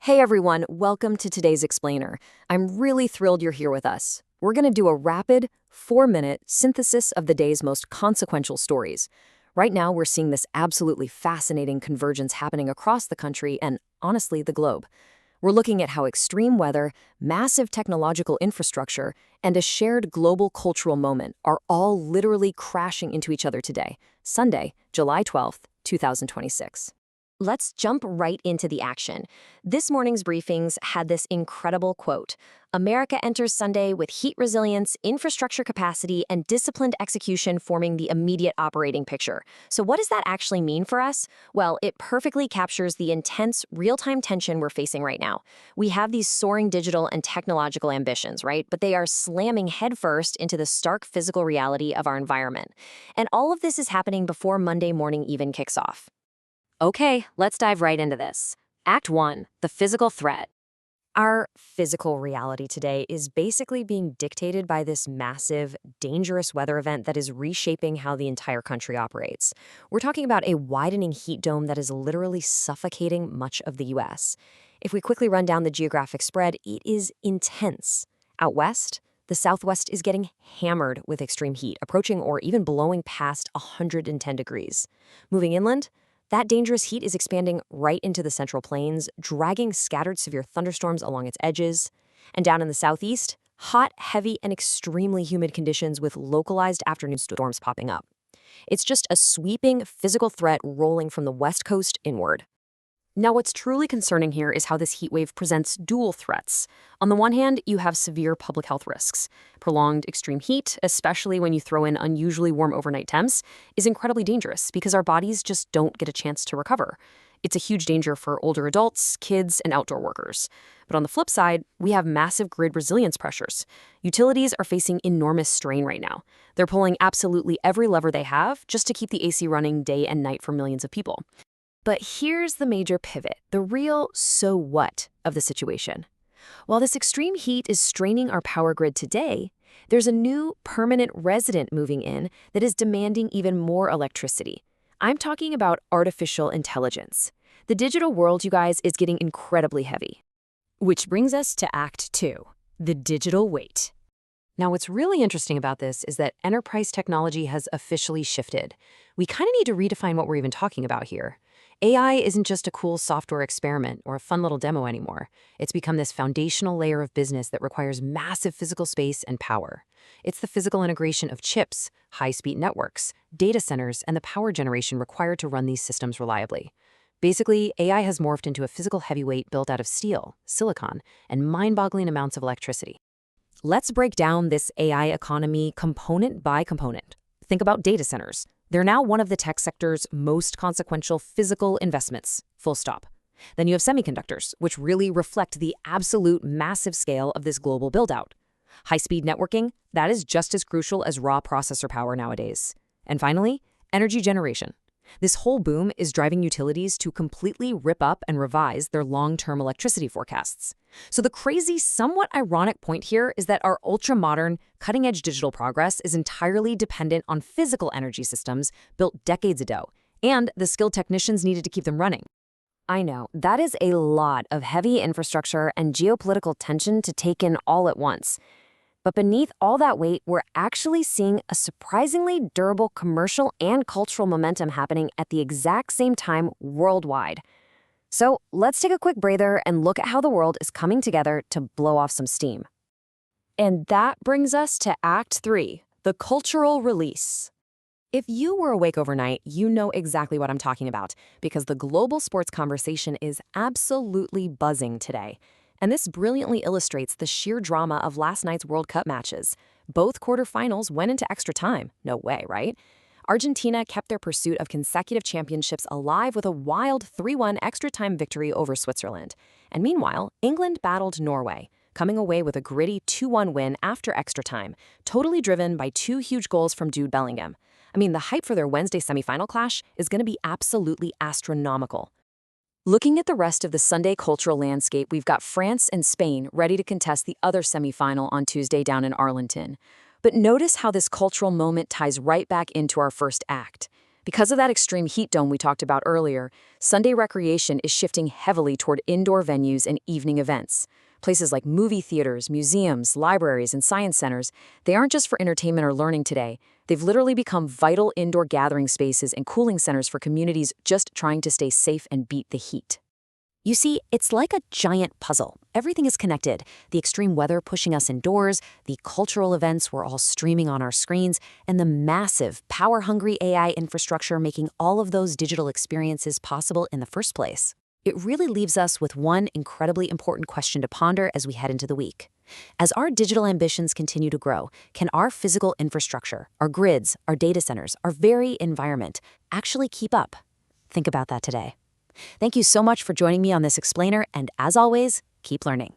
Hey everyone, welcome to today's Explainer. I'm really thrilled you're here with us. We're going to do a rapid, 4-minute synthesis of the day's most consequential stories. Right now, we're seeing this absolutely fascinating convergence happening across the country and, honestly, the globe. We're looking at how extreme weather, massive technological infrastructure, and a shared global cultural moment are all literally crashing into each other today, Sunday, July 12th, 2026. Let's jump right into the action. This morning's briefings had this incredible quote: America enters Sunday with heat resilience, infrastructure capacity, and disciplined execution forming the immediate operating picture. So what does that actually mean for us? Well, it perfectly captures the intense, real-time tension we're facing right now. We have these soaring digital and technological ambitions, right? But they are slamming headfirst into the stark physical reality of our environment. And all of this is happening before Monday morning even kicks off. Okay, let's dive right into this. Act 1, the physical threat. Our physical reality today is basically being dictated by this massive, dangerous weather event that is reshaping how the entire country operates. We're talking about a widening heat dome that is literally suffocating much of the U.S. If we quickly run down the geographic spread, it is intense. Out west, the Southwest is getting hammered with extreme heat, approaching or even blowing past 110 degrees. Moving inland, that dangerous heat is expanding right into the Central Plains, dragging scattered severe thunderstorms along its edges. And down in the southeast, hot, heavy, and extremely humid conditions with localized afternoon storms popping up. It's just a sweeping physical threat rolling from the west coast inward. Now, what's truly concerning here is how this heat wave presents dual threats. On the one hand, you have severe public health risks. Prolonged extreme heat, especially when you throw in unusually warm overnight temps, is incredibly dangerous because our bodies just don't get a chance to recover. It's a huge danger for older adults, kids, and outdoor workers. But on the flip side, we have massive grid resilience pressures. Utilities are facing enormous strain right now. They're pulling absolutely every lever they have just to keep the AC running day and night for millions of people. But here's the major pivot, the real so what of the situation. While this extreme heat is straining our power grid today, there's a new permanent resident moving in that is demanding even more electricity. I'm talking about artificial intelligence. The digital world, you guys, is getting incredibly heavy. Which brings us to Act 2, the digital weight. Now, what's really interesting about this is that enterprise technology has officially shifted. We kind of need to redefine what we're even talking about here. AI isn't just a cool software experiment or a fun little demo anymore. It's become this foundational layer of business that requires massive physical space and power. It's the physical integration of chips, high-speed networks, data centers, and the power generation required to run these systems reliably. Basically, AI has morphed into a physical heavyweight built out of steel, silicon, and mind-boggling amounts of electricity. Let's break down this AI economy component by component. Think about data centers. They're now one of the tech sector's most consequential physical investments, full stop. Then you have semiconductors, which really reflect the absolute massive scale of this global build-out. High-speed networking, that is just as crucial as raw processor power nowadays. And finally, energy generation. This whole boom is driving utilities to completely rip up and revise their long-term electricity forecasts. So the crazy, somewhat ironic point here is that our ultra-modern, cutting-edge digital progress is entirely dependent on physical energy systems built decades ago, and the skilled technicians needed to keep them running. I know, that is a lot of heavy infrastructure and geopolitical tension to take in all at once. But beneath all that weight, we're actually seeing a surprisingly durable commercial and cultural momentum happening at the exact same time worldwide. So let's take a quick breather and look at how the world is coming together to blow off some steam. And that brings us to Act 3, the cultural release. If you were awake overnight, you know exactly what I'm talking about, because the global sports conversation is absolutely buzzing today. And this brilliantly illustrates the sheer drama of last night's World Cup matches. Both quarterfinals went into extra time. No way, right? Argentina kept their pursuit of consecutive championships alive with a wild 3-1 extra time victory over Switzerland. And meanwhile, England battled Norway, coming away with a gritty 2-1 win after extra time, totally driven by 2 huge goals from Jude Bellingham. I mean, the hype for their Wednesday semifinal clash is going to be absolutely astronomical. Looking at the rest of the Sunday cultural landscape, we've got France and Spain ready to contest the other semifinal on Tuesday down in Arlington. But notice how this cultural moment ties right back into our first act. Because of that extreme heat dome we talked about earlier, Sunday recreation is shifting heavily toward indoor venues and evening events. Places like movie theaters, museums, libraries, and science centers, they aren't just for entertainment or learning today. They've literally become vital indoor gathering spaces and cooling centers for communities just trying to stay safe and beat the heat. You see, it's like a giant puzzle. Everything is connected. The extreme weather pushing us indoors, the cultural events we're all streaming on our screens, and the massive, power-hungry AI infrastructure making all of those digital experiences possible in the first place. It really leaves us with one incredibly important question to ponder as we head into the week. As our digital ambitions continue to grow, can our physical infrastructure, our grids, our data centers, our very environment actually keep up? Think about that today. Thank you so much for joining me on this explainer, and as always, keep learning.